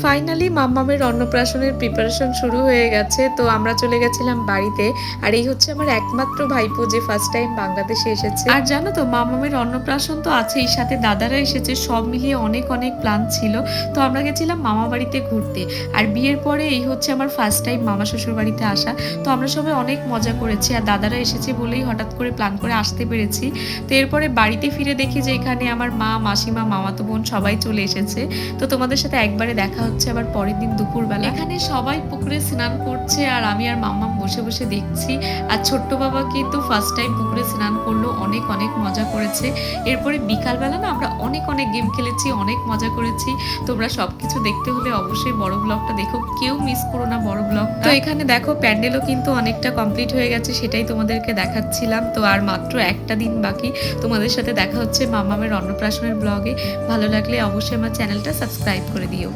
Finally মাম্মামের অন্নপ্রাশনের preparation শুরু হয়ে গেছে। তো আমরা চলে গেছিলাম বাড়িতে। আর এই হচ্ছে আমার একমাত্র ভাইপো যে ফার্স্ট টাইম বাংলাদেশে এসেছে। আর জানো তো মাম্মামের অন্নপ্রাশন তো আছেই, সাথে দাদারা এসেছে, সব মিলিয়ে অনেক অনেক প্ল্যান ছিল। তো আমরা গেছিলাম মামা বাড়িতে ঘুরতে। আর বিয়ের পরে এই হচ্ছে আমার ফার্স্ট টাইম মামা শ্বশুর বাড়িতে আসা। তো আমরা সবাই অনেক মজা করেছি, আর দাদারা এসেছে বলেই হঠাৎ করে প্ল্যান করে আসতে পেরেছি। তো এরপরে বাড়িতে ফিরে দেখি যে এখানে আমার মা, মাসিমা, মামাতো বোন সবাই চলে এসেছে। তো তোমাদের সাথে একবারে দেখা হচ্ছে আবার পরের দিন দুপুরবেলা। এখানে সবাই পুকুরে স্নান করছে আর আমি আর মাম্মাম বসে বসে দেখছি। আর ছোট্ট বাবা কিন্তু ফার্স্ট টাইম পুকুরে স্নান করলো, অনেক অনেক মজা করেছে। এরপরে বিকালবেলা না আমরা অনেক অনেক গেম খেলেছি, অনেক মজা করেছি। তোমরা সবকিছু দেখতে হলে অবশ্যই বড় ব্লগটা দেখো, কেউ মিস করো না বড় ব্লগ। তো এখানে দেখো প্যান্ডেলও কিন্তু অনেকটা কমপ্লিট হয়ে গেছে, সেটাই তোমাদেরকে দেখাচ্ছিলাম। তো আর মাত্র একটা দিন বাকি। তোমাদের সাথে দেখা হচ্ছে মাম্মামের অন্নপ্রাশনের ব্লগে। ভালো লাগলে অবশ্যই আমার চ্যানেলটা সাবস্ক্রাইব করে দিও।